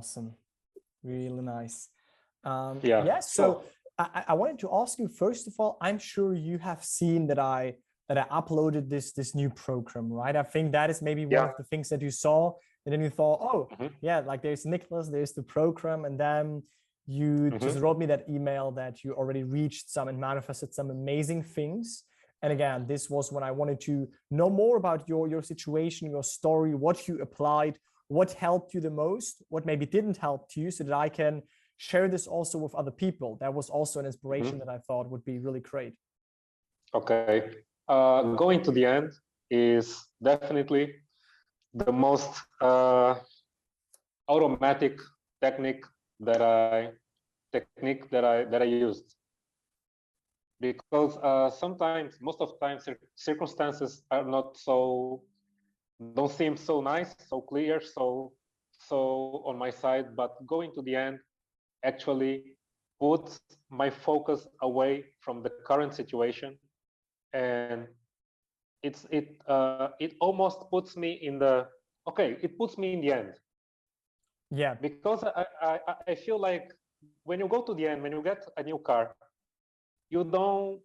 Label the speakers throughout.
Speaker 1: Awesome. Really nice.
Speaker 2: Yeah.
Speaker 1: Yeah, so I wanted to ask you, first of all, I'm sure you have seen that I uploaded this new program, right? I think that is maybe one of the things that you saw, and then you thought, oh, yeah, like there's Nicholas, there's the program, and then you just wrote me that email that you already reached some and manifested some amazing things. And again, this was when I wanted to know more about your situation, your story, what you applied, what helped you the most, what maybe didn't help you, so that I can share this also with other people. That was also an inspiration that I thought would be really great.
Speaker 2: Okay. Going to the end is definitely the most automatic technique that I used, because sometimes, most of the time, circumstances are don't seem so nice, so clear, so on my side. But going to the end actually puts my focus away from the current situation, and it almost puts me in the it puts me in the end.
Speaker 1: Yeah,
Speaker 2: because I feel like when you go to the end, when you get a new car, you don't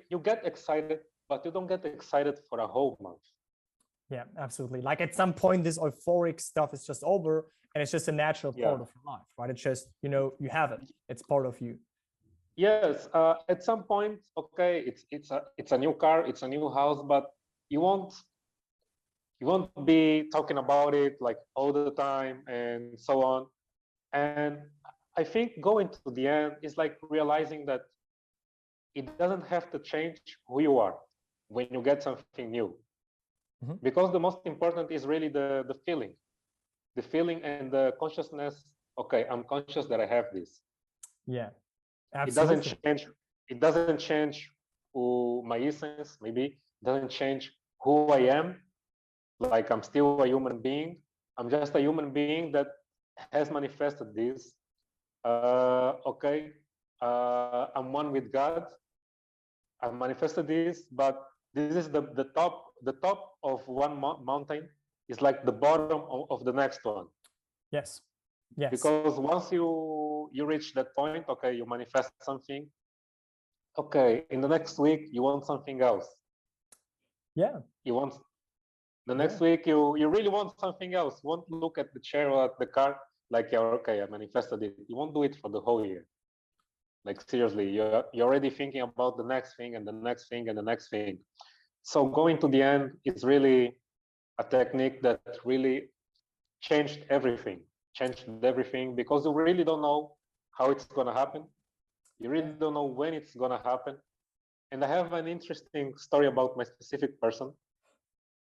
Speaker 2: you get excited, but you don't get excited for a whole month.
Speaker 1: Yeah, absolutely. Like at some point, this euphoric stuff is just over, and it's just a natural part of your life, right? It's just, you know, you have it. It's part of you.
Speaker 2: Yes, at some point, it's a new car, it's a new house, but you won't be talking about it like all the time and so on. And I think going to the end is like realizing that it doesn't have to change who you are when you get something new. Because the most important is really the feeling and the consciousness. Okay, I'm conscious that I have this.
Speaker 1: Yeah, absolutely.
Speaker 2: It doesn't change who my essence, maybe it doesn't change who I am. Like I'm still a human being. I'm just a human being that has manifested this. I'm one with God. I manifested this, but this is the top of one mountain is like the bottom of the next one.
Speaker 1: Yes. Yes.
Speaker 2: Because once you reach that point, okay, you manifest something. Okay, in the next week you want something else.
Speaker 1: Yeah.
Speaker 2: You want the next week you really want something else. You won't look at the chair or at the car like, yeah, okay, I manifested it. You won't do it for the whole year. Like seriously, you're already thinking about the next thing and the next thing and the next thing. So going to the end is really a technique that really changed everything because you really don't know how it's going to happen. You really don't know when it's going to happen. And I have an interesting story about my specific person.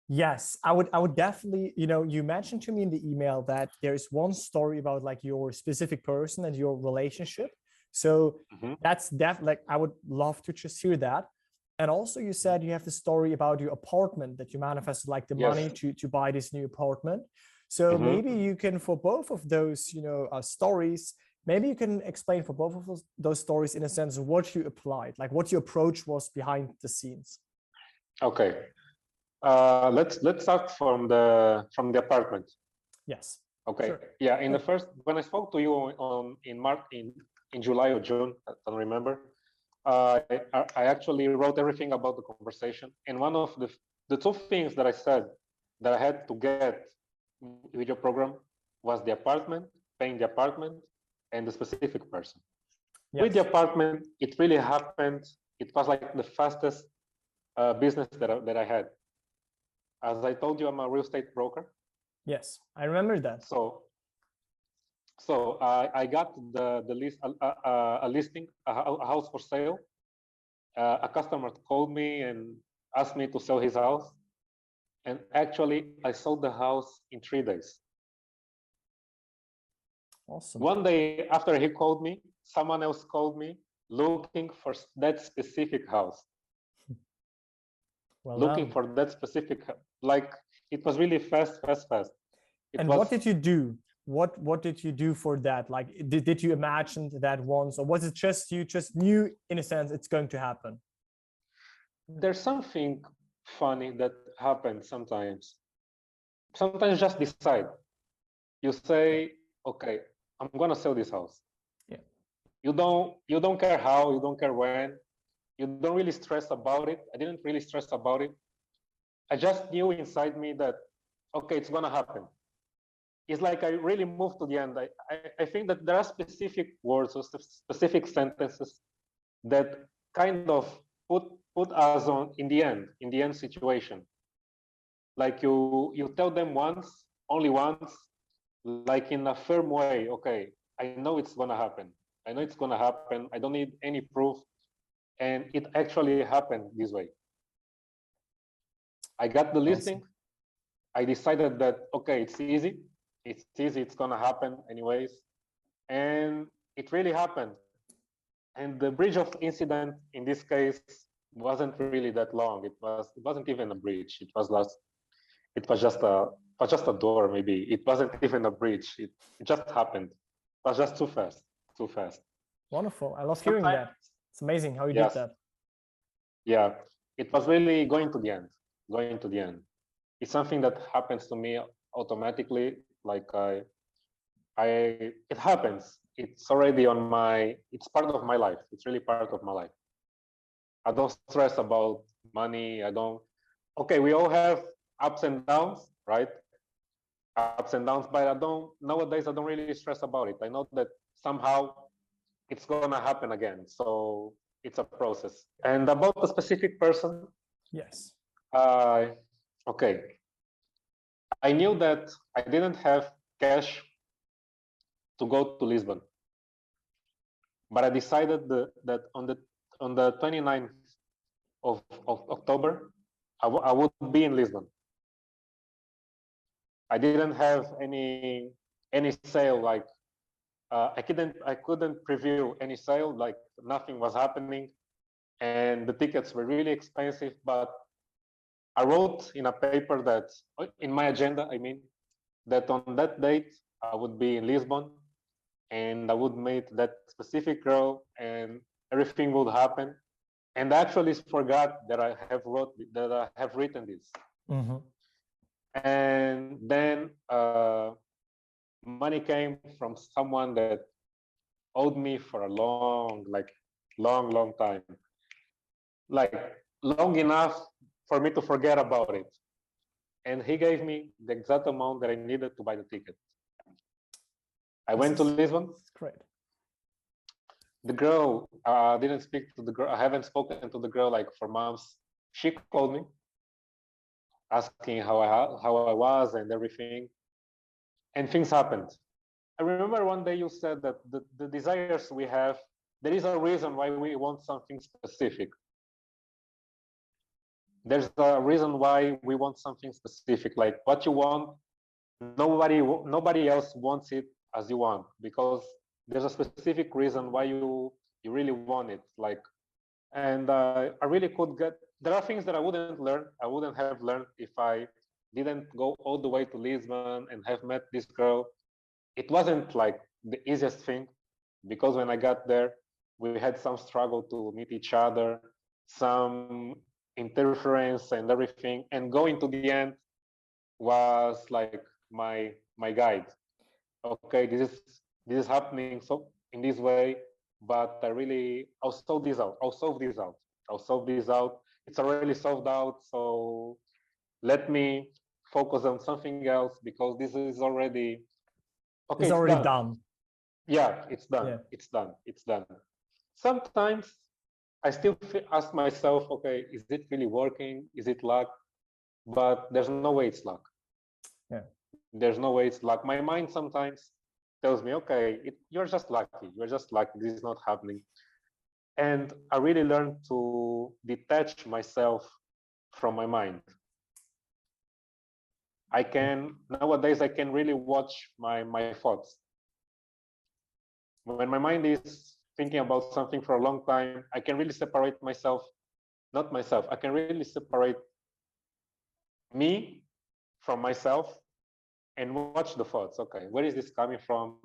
Speaker 1: Yes, I would definitely, you know, you mentioned to me in the email that there's one story about like your specific person and your relationship. So that's definitely, like, I would love to just hear that. And also you said you have the story about your apartment that you manifested, like the money to buy this new apartment. So maybe you can, for both of those, you know, stories, maybe you can explain for both of those stories in a sense what you applied, like what your approach was behind the scenes.
Speaker 2: Okay, let's start from the apartment.
Speaker 1: Yes.
Speaker 2: Okay.
Speaker 1: Sure.
Speaker 2: Yeah. In the first, when I spoke to you in July or June, I don't remember. I actually wrote everything about the conversation, and one of the two things that I said that I had to get with your program was the apartment, paying the apartment, and the specific person. Yes. With the apartment, it really happened. It was like the fastest business that I had. As I told you, I'm a real estate broker.
Speaker 1: Yes, I remember that.
Speaker 2: So I got the list, a listing, a house for sale. A customer called me and asked me to sell his house. And actually, I sold the house in 3 days.
Speaker 1: Awesome.
Speaker 2: One day after he called me, someone else called me looking for that specific house.
Speaker 1: Well,
Speaker 2: looking for that specific, like it was really fast.
Speaker 1: And what did you do? What did you do for that? Like, did you imagine that once, or was it just you just knew in a sense it's going to happen?
Speaker 2: There's something funny that happens sometimes. Sometimes just decide. You say, okay, I'm gonna sell this house.
Speaker 1: Yeah.
Speaker 2: You don't care how, you don't care when, you don't really stress about it. I didn't really stress about it. I just knew inside me that, okay, it's gonna happen. It's like I really moved to the end. I think that there are specific words or specific sentences that kind of put us on in the end situation. Like you tell them once, only once, like in a firm way. Okay, I know it's gonna happen. I know it's gonna happen. I don't need any proof, and it actually happened this way. I got the listing. I decided that okay, it's easy. It's easy. It's gonna happen anyways, and it really happened. And the bridge of incident in this case wasn't really that long. It wasn't even a bridge. It was just a door. Maybe it wasn't even a bridge. It just happened. It was just too fast. Too fast.
Speaker 1: Wonderful. I love hearing that. It's amazing how you did that.
Speaker 2: Yeah, it was really going to the end. Going to the end. It's something that happens to me automatically. Like it happens. It's already on my. It's part of my life. It's really part of my life. I don't stress about money. I don't. Okay, we all have ups and downs, right? Ups and downs, but nowadays I don't really stress about it. I know that somehow it's gonna happen again. So it's a process. And about a specific person,
Speaker 1: yes.
Speaker 2: Okay. I knew that I didn't have cash to go to Lisbon, but I decided that on the 29th of October, I would be in Lisbon. I didn't have any sale. Like I couldn't preview any sale. Like nothing was happening, and the tickets were really expensive. But I wrote in a paper that in my agenda, I mean, that on that date I would be in Lisbon, and I would meet that specific girl, and everything would happen. And I actually forgot that I have written this.
Speaker 1: Mm-hmm.
Speaker 2: And then money came from someone that owed me for a long time, like long enough for me to forget about it. And he gave me the exact amount that I needed to buy the ticket. I went to Lisbon.
Speaker 1: That's great.
Speaker 2: The girl, didn't speak to the girl. I haven't spoken to the girl like for months. She called me, asking how I was and everything, and things happened. I remember one day you said that the desires we have, there is a reason why we want something specific. There's a reason why we want something specific, like what you want. Nobody else wants it as you want, because there's a specific reason why you really want it. Like, and I really could get. There are things that I wouldn't have learned if I didn't go all the way to Lisbon and have met this girl. It wasn't like the easiest thing, because when I got there, we had some struggle to meet each other, some interference and everything, and going to the end was like my guide. Okay, this is happening so in this way, but I'll solve this out. I'll solve this out. I'll solve this out. It's already solved out, so let me focus on something else, because this is already okay.
Speaker 1: It's already done.
Speaker 2: Yeah, it's done.
Speaker 1: Yeah.
Speaker 2: It's done. It's done. Sometimes I still ask myself, okay, is it really working? Is it luck? But there's no way it's luck.
Speaker 1: Yeah.
Speaker 2: There's no way it's luck. My mind sometimes tells me, okay, you're just lucky. You're just lucky. This is not happening. And I really learned to detach myself from my mind. Nowadays I can really watch my thoughts. When my mind is thinking about something for a long time, I can really separate I can really separate me from myself and watch the thoughts. Okay, where is this coming from?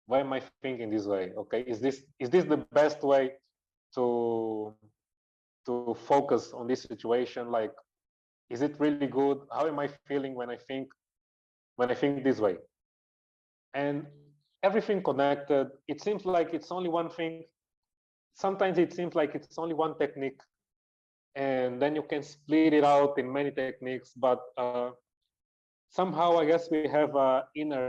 Speaker 2: Why am I thinking this way? Okay, is this the best way to focus on this situation? Like, is it really good? How am I feeling when I think this way? And everything connected. It seems like it's only one thing. Sometimes it seems like it's only one technique, and then you can split it out in many techniques. But somehow, I guess we have an inner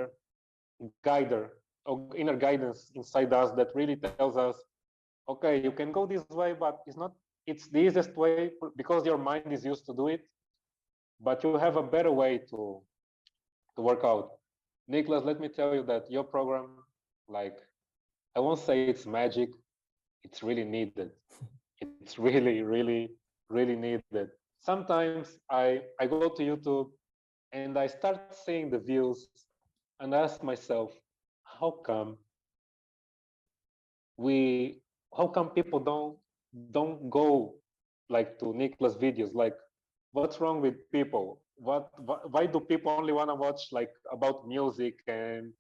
Speaker 2: guider or inner guidance inside us that really tells us, okay, you can go this way, but it's the easiest way because your mind is used to do it, but you have a better way to work out. Nicholas, let me tell you that your program, like, I won't say it's magic, it's really needed. It's really, really, really needed. Sometimes I go to YouTube and I start seeing the views and ask myself, how come people don't go like to Nicholas videos? Like, what's wrong with people? Why do people only want to watch like about music and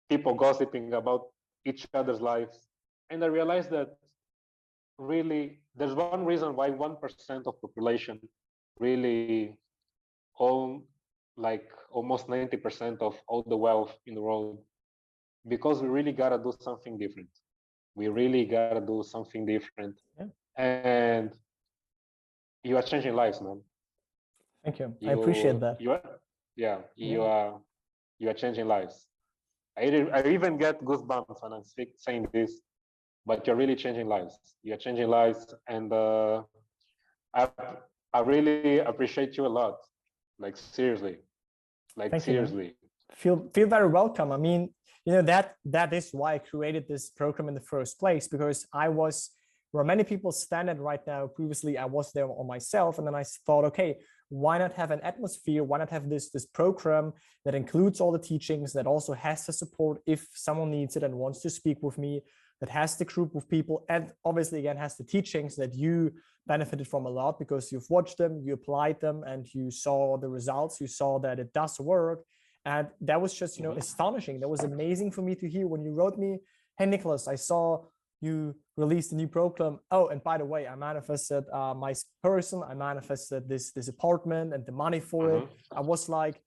Speaker 2: people gossiping about each other's lives? And I realized that really there's one reason why 1% of population really own like almost 90% of all the wealth in the world, because we really gotta do something different. We really gotta do something different.
Speaker 1: Yeah.
Speaker 2: And you are changing lives, man.
Speaker 1: Thank you. I appreciate that.
Speaker 2: You are changing lives. I even get goosebumps when I'm saying this, but you're really changing lives. You're changing lives, and I really appreciate you a lot. Like seriously, like
Speaker 1: Thank
Speaker 2: seriously.
Speaker 1: You, feel very welcome. I mean, you know, that is why I created this program in the first place, because I was where many people stand at right now. Previously, I was there on myself, and then I thought, okay, why not have an atmosphere? Why not have this program that includes all the teachings, that also has the support if someone needs it and wants to speak with me, that has the group of people, and obviously again has the teachings that you benefited from a lot because you've watched them, you applied them, and you saw the results, you saw that it does work. And that was just, you know, astonishing. That was amazing for me to hear when you wrote me, hey, Nicholas, I saw you released a new program. Oh, and by the way, I manifested my person, I manifested this apartment and the money for it. I was like,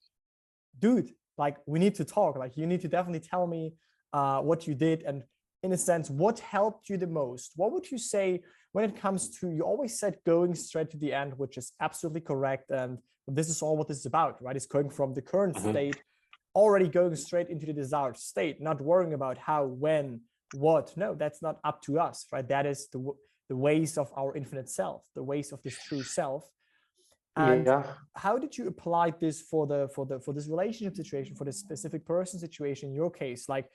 Speaker 1: dude, like, we need to talk. Like, you need to definitely tell me what you did, and in a sense, what helped you the most. What would you say when it comes to, you always said going straight to the end, which is absolutely correct, and this is all what this is about, right? It's going from the current state, already going straight into the desired state, not worrying about how, when, what. No, that's not up to us, right? That is the ways of our infinite self, the ways of this true self. And how did you apply this for this relationship situation, for this specific person situation in your case? Like,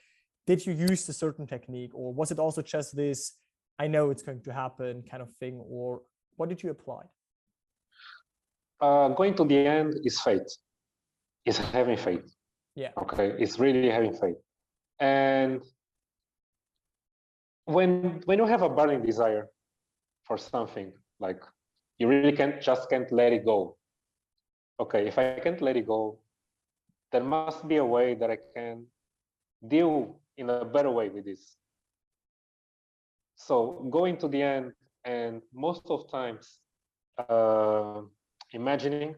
Speaker 1: did you use a certain technique, or was it also just this, I know it's going to happen kind of thing, or what did you apply?
Speaker 2: Going to the end is faith. It's having faith.
Speaker 1: Yeah.
Speaker 2: Okay. It's really having faith. And when you have a burning desire for something, like, you really can't let it go. Okay, if I can't let it go, there must be a way that I can deal in a better way with this. So going to the end, and most of times imagining,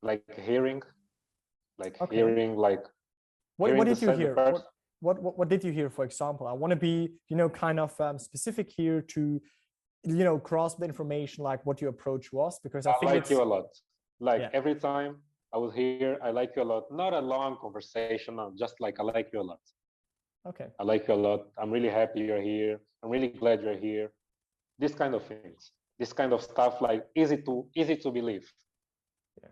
Speaker 2: like hearing, like hearing, like
Speaker 1: what did you hear? What did you hear, for example? I want to be, you know, kind of specific here to, you know, grasp the information, like what your approach was, because I think
Speaker 2: like you a lot. Like every time I would hear, I like you a lot. Not a long conversation, no, just like, I like you a lot.
Speaker 1: Okay.
Speaker 2: I like you a lot. I'm really happy you're here. I'm really glad you're here. This kind of things. This kind of stuff, like easy to believe. Yeah.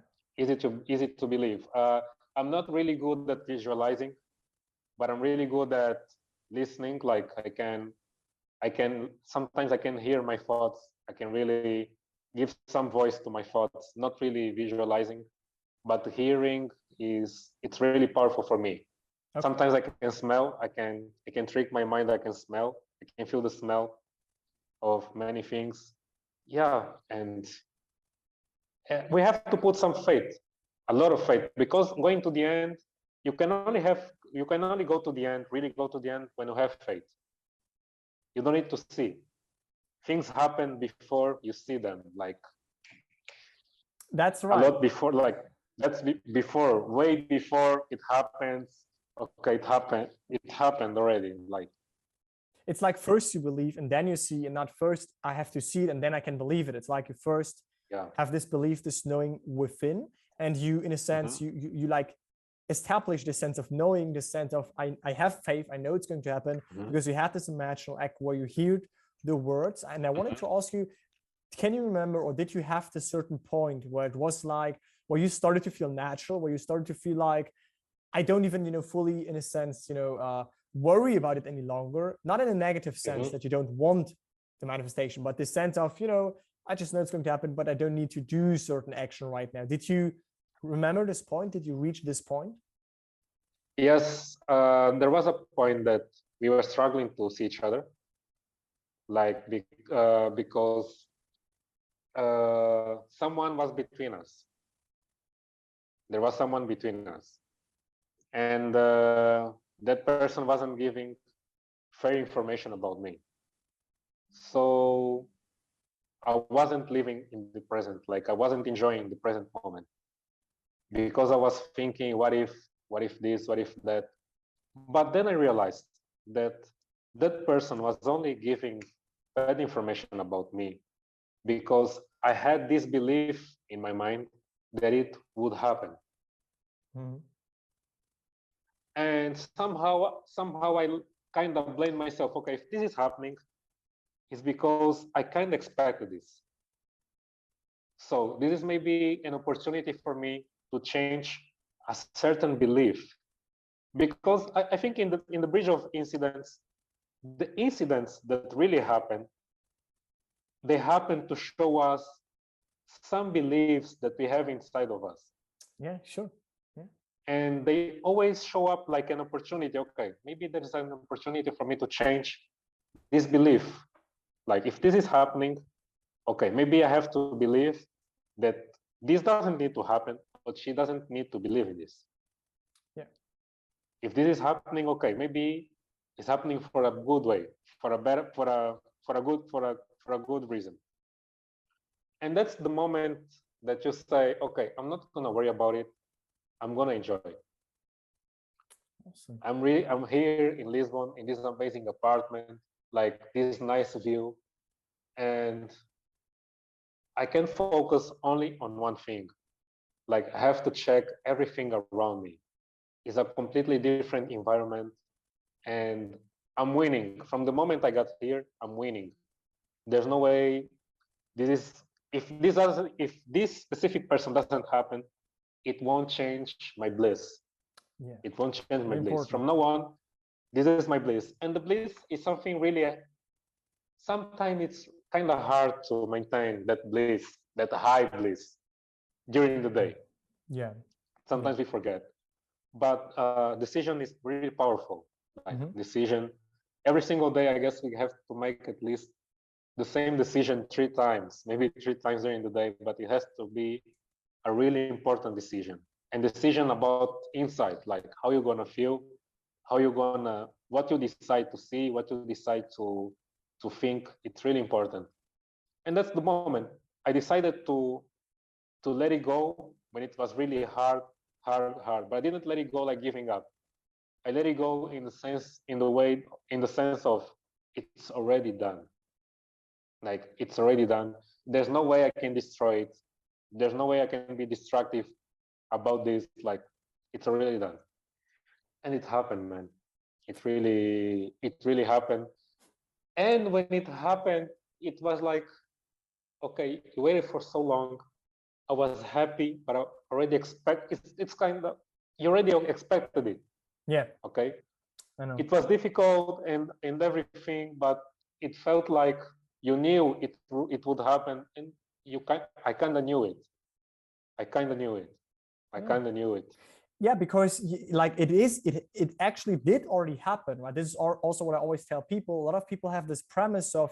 Speaker 2: Easy to believe. I'm not really good at visualizing, but I'm really good at listening. Like, sometimes I can hear my thoughts. I can really give some voice to my thoughts, not really visualizing, but hearing it's really powerful for me. Okay. Sometimes I can smell, I can trick my mind, I can smell, I can feel the smell of many things. Yeah, and we have to put some faith, a lot of faith, because going to the end, you can only go to the end, really go to the end, when you have faith. You don't need to see. Things happen before you see them. Like,
Speaker 1: that's right.
Speaker 2: A lot before, like, that's before, way before it happens. okay, it happened already. Like,
Speaker 1: it's like first you believe and then you see, and not first I have to see it and then I can believe it. It's like you first have this belief, this knowing within, and you, in a sense, you like establish this sense of knowing, this sense of I have faith, I know it's going to happen, because you had this imaginal act where you heard the words. And I wanted to ask you, can you remember, or did you have this certain point where it was like, where you started to feel natural, where you started to feel like, I don't even, fully, in a sense, worry about it any longer, not in a negative sense that you don't want the manifestation, but the sense of, I just know it's going to happen, but I don't need to do certain action right now. Did you remember this point? Did you reach this point?
Speaker 2: Yes, there was a point that we were struggling to see each other, like because someone was between us. There was someone between us, and that person wasn't giving fair information about me. So I wasn't living in the present, like I wasn't enjoying the present moment, because I was thinking, what if this, what if that? But then I realized that that person was only giving bad information about me because I had this belief in my mind that it would happen. And somehow I kind of blame myself. Okay, if this is happening, it's because I kind of expected this. So this is maybe an opportunity for me to change a certain belief, because I think in the bridge of incidents, the incidents that really happen, they happen to show us some beliefs that we have inside of us.
Speaker 1: Yeah, sure. Yeah.
Speaker 2: And they always show up like an opportunity. Okay, maybe there's an opportunity for me to change this belief. Like if this is happening, okay, maybe I have to believe that this doesn't need to happen, but she doesn't need to believe in this.
Speaker 1: Yeah.
Speaker 2: If this is happening, okay, maybe it's happening for a good way, for a good reason. And that's the moment that you say, okay, I'm not gonna worry about it. I'm gonna enjoy it.
Speaker 1: Awesome.
Speaker 2: I'm here in Lisbon in this amazing apartment, like this nice view, and I can focus only on one thing. Like I have to check everything around me. It's a completely different environment, and I'm winning. From the moment I got here, I'm winning. There's no way if this specific person doesn't happen, it won't change my bliss.
Speaker 1: Yeah.
Speaker 2: It won't change my bliss.
Speaker 1: Important.
Speaker 2: From now on, this is my bliss. And the bliss is something really, sometimes it's kind of hard to maintain that bliss, that high bliss during the day.
Speaker 1: Yeah.
Speaker 2: Sometimes we forget. But decision is really powerful. Like decision, every single day, I guess we have to make at least the same decision 3 times, maybe 3 times during the day, but it has to be a really important decision. And decision about insight, like how you're gonna feel, what you decide to see, what you decide to think, it's really important. And that's the moment I decided to let it go when it was really hard, but I didn't let it go like giving up. I let it go in the sense of it's already done. Like it's already done. There's no way I can destroy it. There's no way I can be destructive about this. Like it's already done. And it happened, man. It really happened. And when it happened, it was like, okay, you waited for so long. I was happy, but I already it's kind of, you already expected it.
Speaker 1: Yeah.
Speaker 2: Okay.
Speaker 1: I know.
Speaker 2: It was difficult and everything, but it felt like you knew it would happen, and I kind of knew it. I kind of knew it.
Speaker 1: Yeah, because like it actually did already happen, right? This is also what I always tell people. A lot of people have this premise of,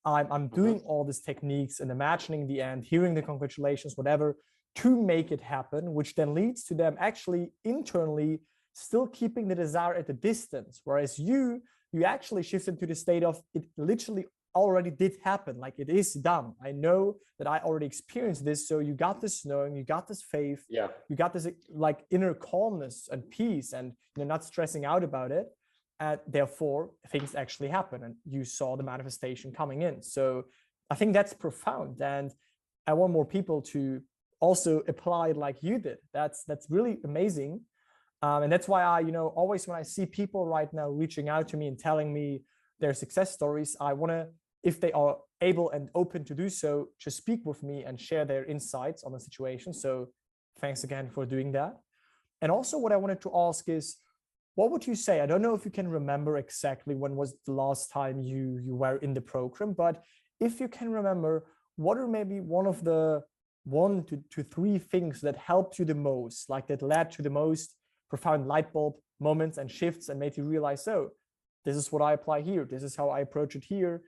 Speaker 1: I'm doing all these techniques and imagining the end, hearing the congratulations, whatever, to make it happen, which then leads to them actually internally still keeping the desire at a distance. Whereas you actually shifted to the state of it literally already did happen. Like it is done. I know that I already experienced this. So you got this knowing, you got this faith, you got this like inner calmness and peace, and you're not stressing out about it. And therefore things actually happen and you saw the manifestation coming in. So I think that's profound. And I want more people to also apply it like you did. That's really amazing. And that's why I, always when I see people right now reaching out to me and telling me their success stories, I want to, if they are able and open to do so, just speak with me and share their insights on the situation. So thanks again for doing that. And also what I wanted to ask is, what would you say? I don't know if you can remember exactly when was the last time you were in the program, but if you can remember, what are maybe one of the 1 to 3 things that helped you the most, like that led to the most profound light bulb moments and shifts and made you realize, oh, this is what I apply here. This is how I approach it here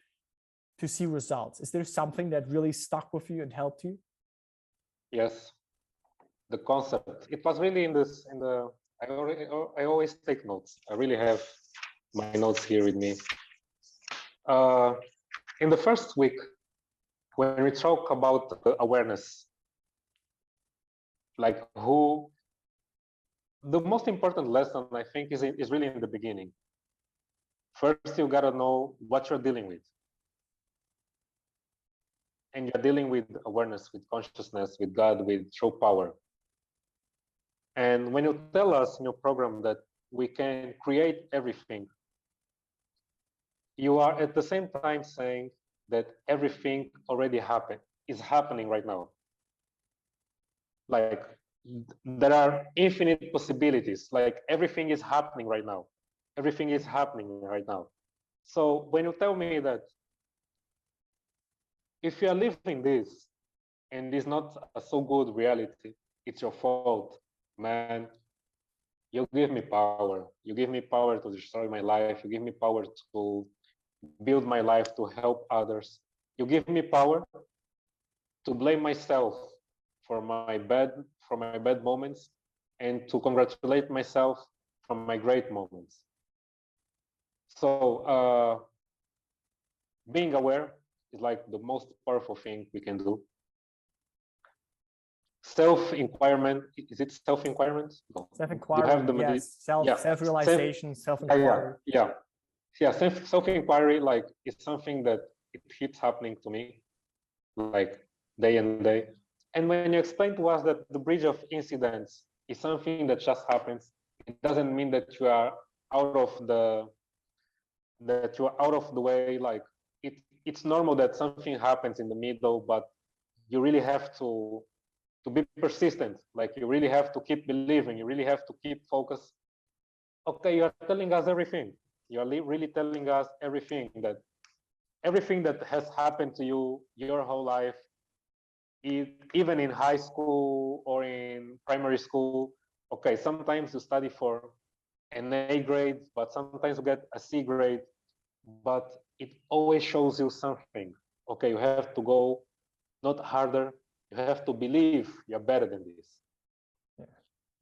Speaker 1: to see results. Is there something that really stuck with you and helped you?
Speaker 2: Yes, the concept. It was really I always take notes. I really have my notes here with me. In the first week, when we talk about awareness, like the most important lesson I think is really in the beginning. First, you gotta know what you're dealing with. And you're dealing with awareness, with consciousness, with God, with true power. And when you tell us in your program that we can create everything, you are at the same time saying that everything already is happening right now. Like there are infinite possibilities, like everything is happening right now. Everything is happening right now. So when you tell me that if you are living this and it's not a so good reality, it's your fault, man. You give me power. You give me power to destroy my life. You give me power to build my life, to help others. You give me power to blame myself for my bad moments and to congratulate myself for my great moments. So being aware is like the most powerful thing we can do. Self-inquirement, is it self-inquirement? No.
Speaker 1: Self-inquiry, yes. Self-realization, self-inquiry.
Speaker 2: Yeah. Self-inquiry, like, it's something that it keeps happening to me, like day and day. And when you explain to us that the bridge of incidents is something that just happens, it doesn't mean that you are out of the way. Like it's normal that something happens in the middle, but you really have to be persistent. Like you really have to keep believing. You really have to keep focused. Okay, you are telling us everything. You are really telling us everything that has happened to you your whole life, even in high school or in primary school. Okay, sometimes you study for an A grade, but sometimes you get a C grade, but it always shows you something. Okay, you have to go not harder. You have to believe you're better than this. Yeah.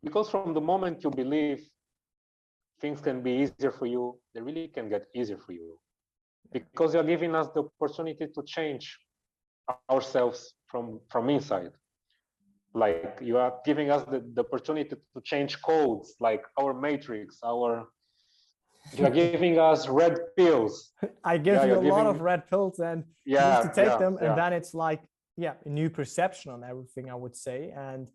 Speaker 2: Because from the moment you believe things can be easier for you, they really can get easier for you. Because you're giving us the opportunity to change ourselves from inside. Like you are giving us the opportunity to change codes, like our matrix, you are giving us red pills.
Speaker 1: I give you a lot of red pills and you need to take them. And then it's like, a new perception on everything, I would say. And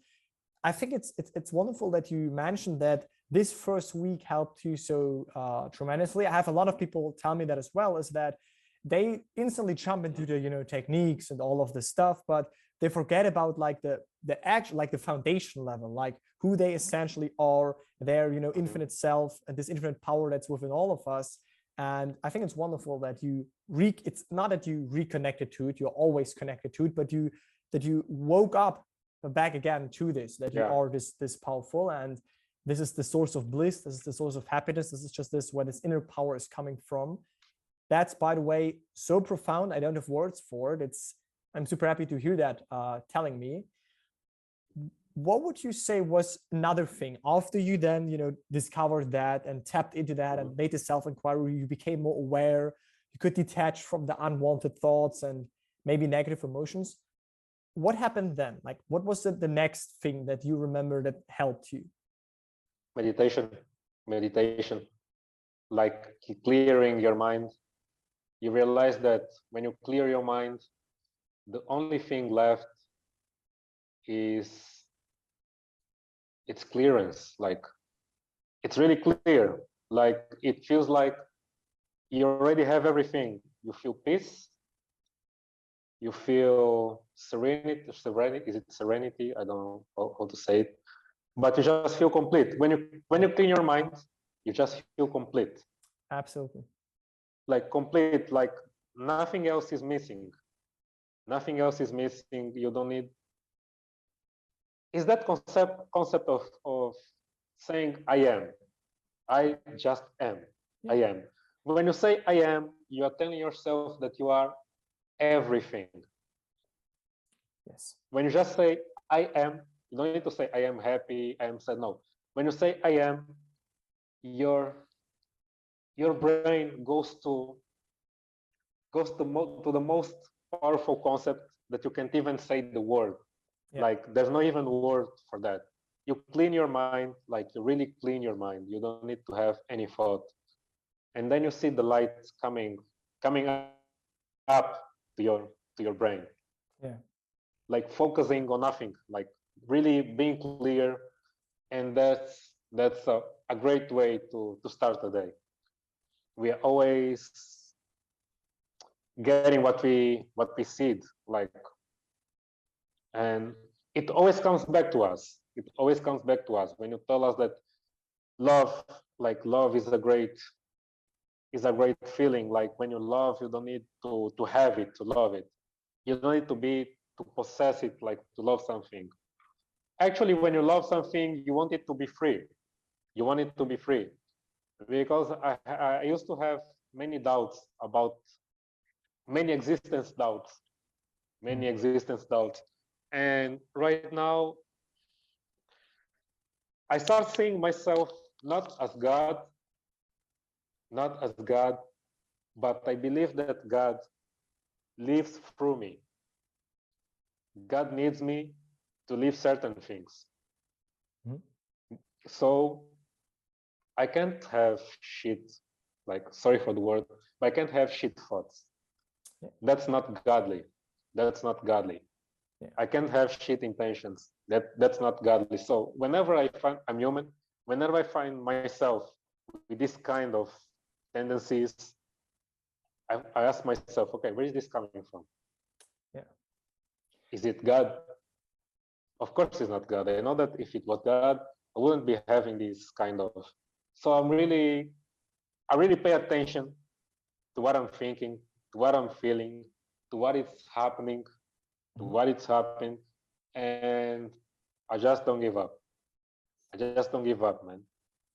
Speaker 1: I think it's wonderful that you mentioned that this first week helped you so tremendously. I have a lot of people tell me that as well, is that they instantly jump into the techniques and all of this stuff, but they forget about like the actual, like the foundation level, like who they essentially are, their infinite self and this infinite power that's within all of us. And I think it's wonderful that it's not that you reconnected to it, you're always connected to it, but that you woke up back again to this, that you are this powerful, and this is the source of bliss, this is the source of happiness, this is just where this inner power is coming from. That's, by the way, so profound. I don't have words for it. I'm super happy to hear that telling me. What would you say was another thing after you then, discovered that and tapped into that and made the self-inquiry, you became more aware, you could detach from the unwanted thoughts and maybe negative emotions. What happened then? Like, what was the next thing that you remember that helped you?
Speaker 2: Meditation, like clearing your mind. You realize that when you clear your mind, the only thing left is its clearance. Like, it's really clear. Like, it feels like you already have everything. You feel peace. You feel serenity. Is it serenity? I don't know how to say it. But you just feel complete. When you clean your mind, you just feel complete.
Speaker 1: Absolutely.
Speaker 2: Like complete, like nothing else is missing. Nothing else is missing. You don't need. Is that concept of saying I am? I just am. I am. When you say I am, you are telling yourself that you are everything.
Speaker 1: Yes.
Speaker 2: When you just say I am, you don't need to say I am happy, I am sad. No. When you say I am, your brain goes to the most powerful concept that you can't even say the word. Like there's no even word for that. You clean your mind, like you really clean your mind. You don't need to have any thought. And then you see the lights coming up to your brain.
Speaker 1: Yeah.
Speaker 2: Like focusing on nothing, like really being clear. And that's a great way to start the day. We are always getting what we seed, like, and it always comes back to us. It always comes back to us when you tell us that love, like love is a great feeling. Like when you love, you don't need to have it to love it. You don't need to possess it, like to love something. Actually, when you love something, you want it to be free. You want it to be free. Because I used to have many doubts about many existence doubts. And right now, I start seeing myself not as God, but I believe that God lives through me. God needs me to live certain things. Mm-hmm. So I can't have shit, like, sorry for the word, but I can't have shit thoughts. Yeah. That's not godly. Yeah. I can't have shit intentions. That's not godly. So whenever I'm human, whenever I find myself with this kind of tendencies, I ask myself, okay, where is this coming from? Yeah. Is it God? Of course it's not God. I know that if it was God, I wouldn't be having this kind of. So I really pay attention to what I'm thinking, to what I'm feeling, to what is happening, to what it's happened, and I just don't give up. I just don't give up, man.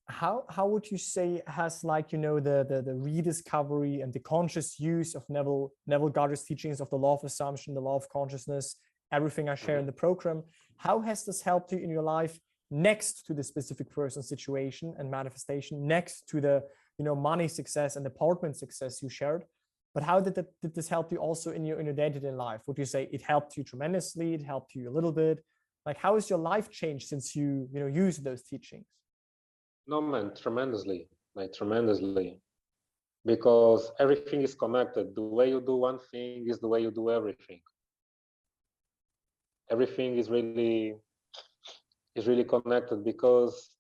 Speaker 1: How would you say has, like, you know, the rediscovery and the conscious use of Neville Goddard's teachings of the law of assumption, the law of consciousness, everything I share in the program, how has this helped you in your life next to the specific person, situation, and manifestation, next to the, you know, money success and apartment success you shared? But how did this help you also in your day-to-day life? Would you say it helped you tremendously? It helped you a little bit? Like, how has your life changed since you used those teachings?
Speaker 2: No, man, tremendously, because everything is connected. The way you do one thing is the way you do everything. Everything is really connected, because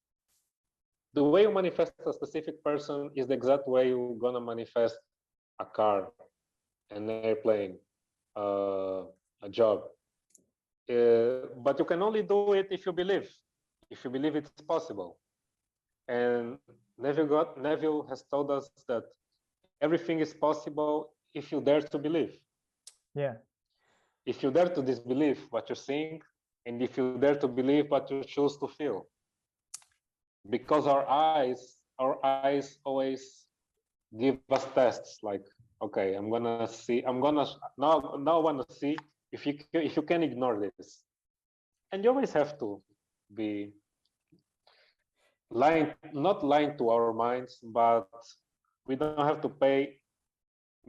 Speaker 2: the way you manifest a specific person is the exact way you're gonna manifest a car, an airplane, a job. But you can only do it if you believe it's possible. And Neville has told us that everything is possible if you dare to believe.
Speaker 1: Yeah.
Speaker 2: If you dare to disbelieve what you're seeing, and if you dare to believe what you choose to feel. Because our eyes always give us tests, like, okay, I'm gonna now I want to see if you can ignore this. And you always have to be not lying to our minds, but we don't have to pay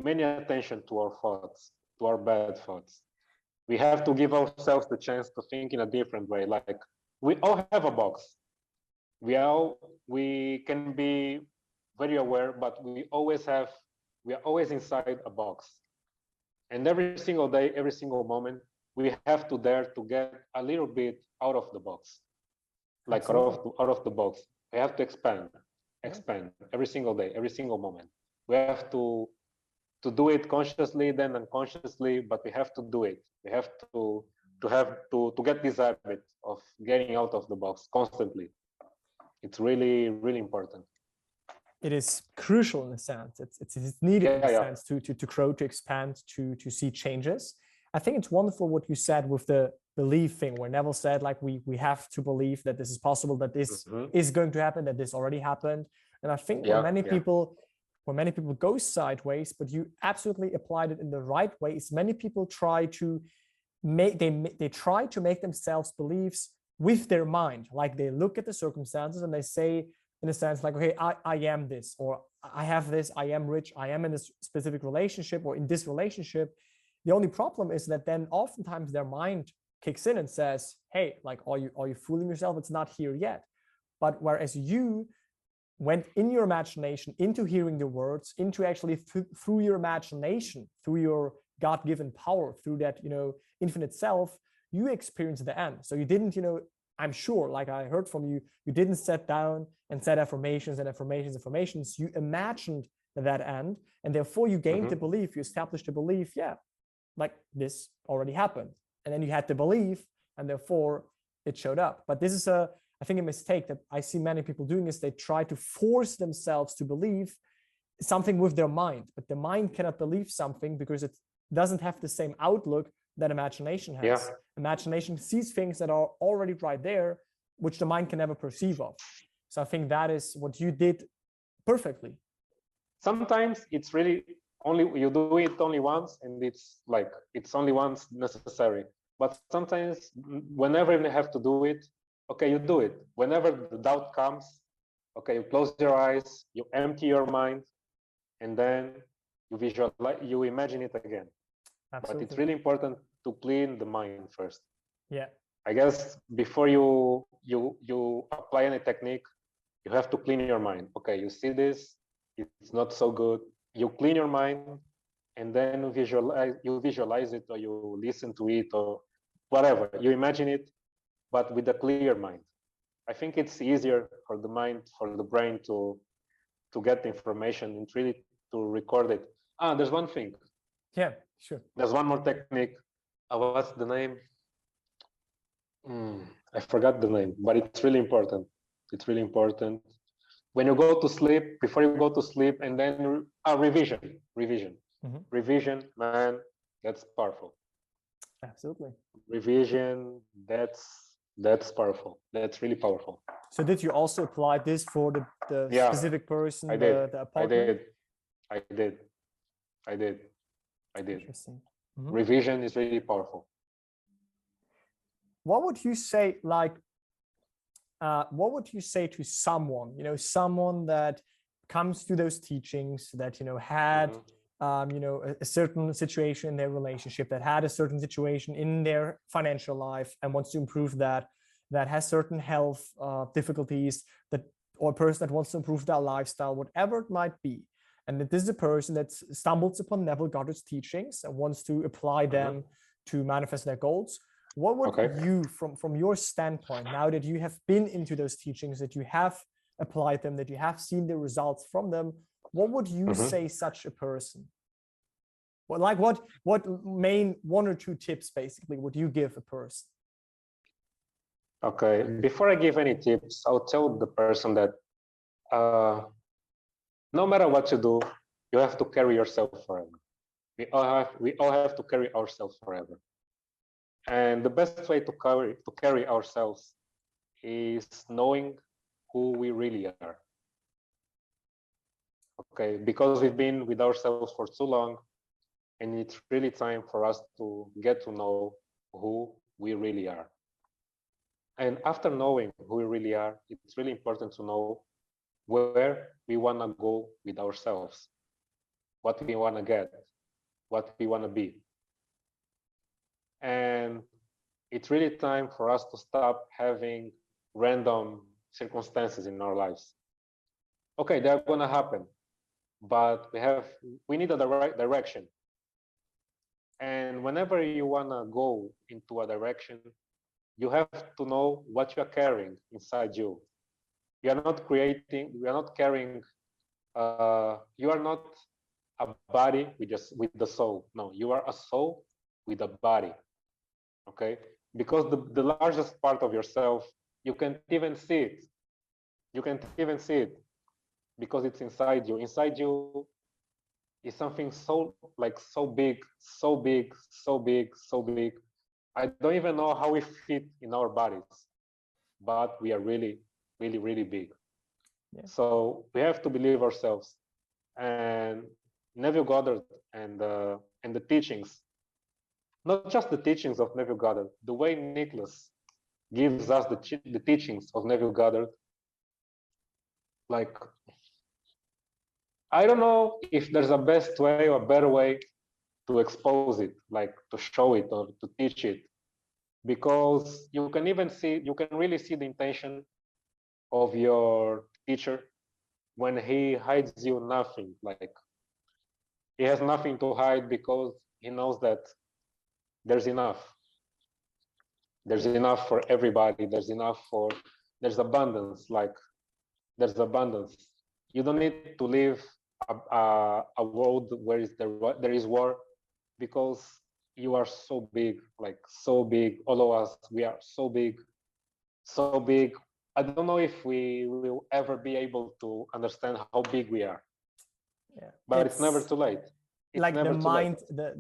Speaker 2: many attention to our thoughts, to our bad thoughts. We have to give ourselves the chance to think in a different way. Like we all have a box. We can be very aware, but we are always inside a box. And every single day, every single moment, we have to dare to get a little bit out of the box, like out of the box. We have to expand every single day, every single moment. We have to do it consciously, then unconsciously, but we have to do it. We have to get this habit of getting out of the box constantly. It's really, really important.
Speaker 1: It is crucial in a sense. It's needed in a sense to grow, to expand, to see changes. I think it's wonderful what you said with the belief thing, where Neville said, like, we have to believe that this is possible, that this is going to happen, that this already happened. And I think when many people go sideways, but you absolutely applied it in the right way, is many people try to make themselves beliefs with their mind. Like they look at the circumstances and they say, in a sense, like, okay, I am this, or I have this, I am rich, I am in this specific relationship or in this relationship. The only problem is that then oftentimes their mind kicks in and says, hey, like, are you fooling yourself? It's not here yet. But whereas you went in your imagination, into hearing the words, into actually through your imagination, through your God-given power, through that, infinite self, you experienced the end. So you didn't, I'm sure, like I heard from you, you didn't sit down and set affirmations and affirmations. You imagined that end, and therefore you gained the belief, you established the belief, like this already happened. And then you had the belief, and therefore it showed up. But this is I think a mistake that I see many people doing, is they try to force themselves to believe something with their mind, but the mind cannot believe something because it doesn't have the same outlook that imagination has. Imagination sees things that are already right there, which the mind can never perceive of. So I think that is what you did perfectly.
Speaker 2: Sometimes it's really you do it only once, and it's only once necessary. But sometimes, whenever you have to do it, okay, you do it. Whenever the doubt comes, okay, you close your eyes, you empty your mind, and then you imagine it again. Absolutely. But it's really important to clean the mind first. I guess before you apply any technique, you have to clean your mind. Okay, you see this, it's not so good. You clean your mind, and then you visualize it, or you listen to it, or whatever. You imagine it, but with a clear mind. I think it's easier for the mind, for the brain to get the information and really to record it. There's one thing.
Speaker 1: Yeah, sure.
Speaker 2: There's one more technique. What's the name? I forgot the name, but it's really important. It's really important. When you go to sleep, before you go to sleep, and then revision. Revision, man, that's powerful.
Speaker 1: Absolutely.
Speaker 2: Revision, that's powerful. That's really powerful.
Speaker 1: So did you also apply this for the specific person, the apartment?
Speaker 2: I did.
Speaker 1: Interesting.
Speaker 2: Revision is really powerful.
Speaker 1: What would you say, what would you say to someone, someone that comes to those teachings, that, had, a certain situation in their relationship, that had a certain situation in their financial life and wants to improve that has certain health difficulties, or a person that wants to improve their lifestyle, whatever it might be. And that this is a person that stumbles upon Neville Goddard's teachings and wants to apply them to manifest their goals. What would you, from your standpoint, now that you have been into those teachings, that you have applied them, that you have seen the results from them, what would you say such a person? Well, what main 1 or 2 tips basically would you give a person?
Speaker 2: Okay, before I give any tips, I'll tell the person that no matter what you do, you have to carry yourself forever. We all have to carry ourselves forever. And the best way to carry ourselves is knowing who we really are. Okay, because we've been with ourselves for too long, and it's really time for us to get to know who we really are. And after knowing who we really are, it's really important to know where we want to go with ourselves. what we want to get, what we want to be. And it's really time for us to stop having random circumstances in our lives. Okay, they're going to happen, but we need a direction. And whenever you want to go into a direction, you have to know what you are carrying inside you. You are not creating, you are not carrying, you are not a body with the soul. No, you are a soul with a body. Okay? Because the largest part of yourself, you can't even see it. You can't even see it because it's inside you. Inside you is something so big, so big, so big, so big. I don't even know how we fit in our bodies, but we are really, really, really big. Yeah. So we have to believe ourselves. And Neville Goddard and the teachings, not just the teachings of Neville Goddard, the way Nicholas gives us the teachings of Neville Goddard, like, I don't know if there's a best way or a better way to expose it, like to show it or to teach it, because you can really see the intention of your teacher when he hides you nothing. Like, he has nothing to hide because he knows that there's enough. There's enough for everybody. There's abundance. Like, there's abundance. You don't need to live a world where there is war, because you are so big, like so big. All of us, we are so big, so big. I don't know if we will ever be able to understand how big we are. Yeah, but it's never too late. It's
Speaker 1: like the mind,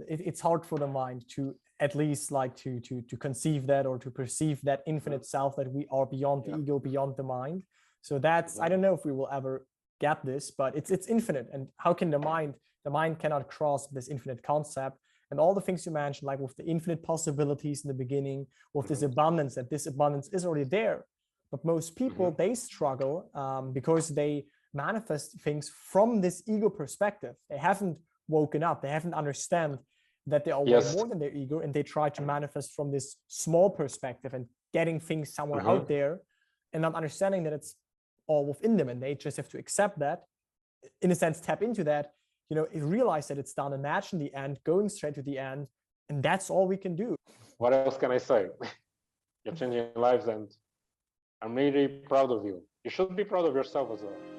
Speaker 1: it's hard for the mind to at least like to conceive that or to perceive that infinite self, that we are beyond the ego, beyond the mind. So that's, I don't know if we will ever get this, but it's infinite. And how can the mind cannot cross this infinite concept. And all the things you mentioned, like with the infinite possibilities in the beginning, with this abundance, that this abundance is already there. But most people, they struggle because they manifest things from this ego perspective. They haven't woken up. They haven't understand that they are way more than their ego, and they try to manifest from this small perspective and getting things somewhere out there, and not understanding that it's all within them, and they just have to accept that, in a sense, tap into that, realize that it's done, imagine the end, going straight to the end, and that's all we can do.
Speaker 2: What else can I say? You're changing lives, and I'm really proud of you. You should be proud of yourself as well.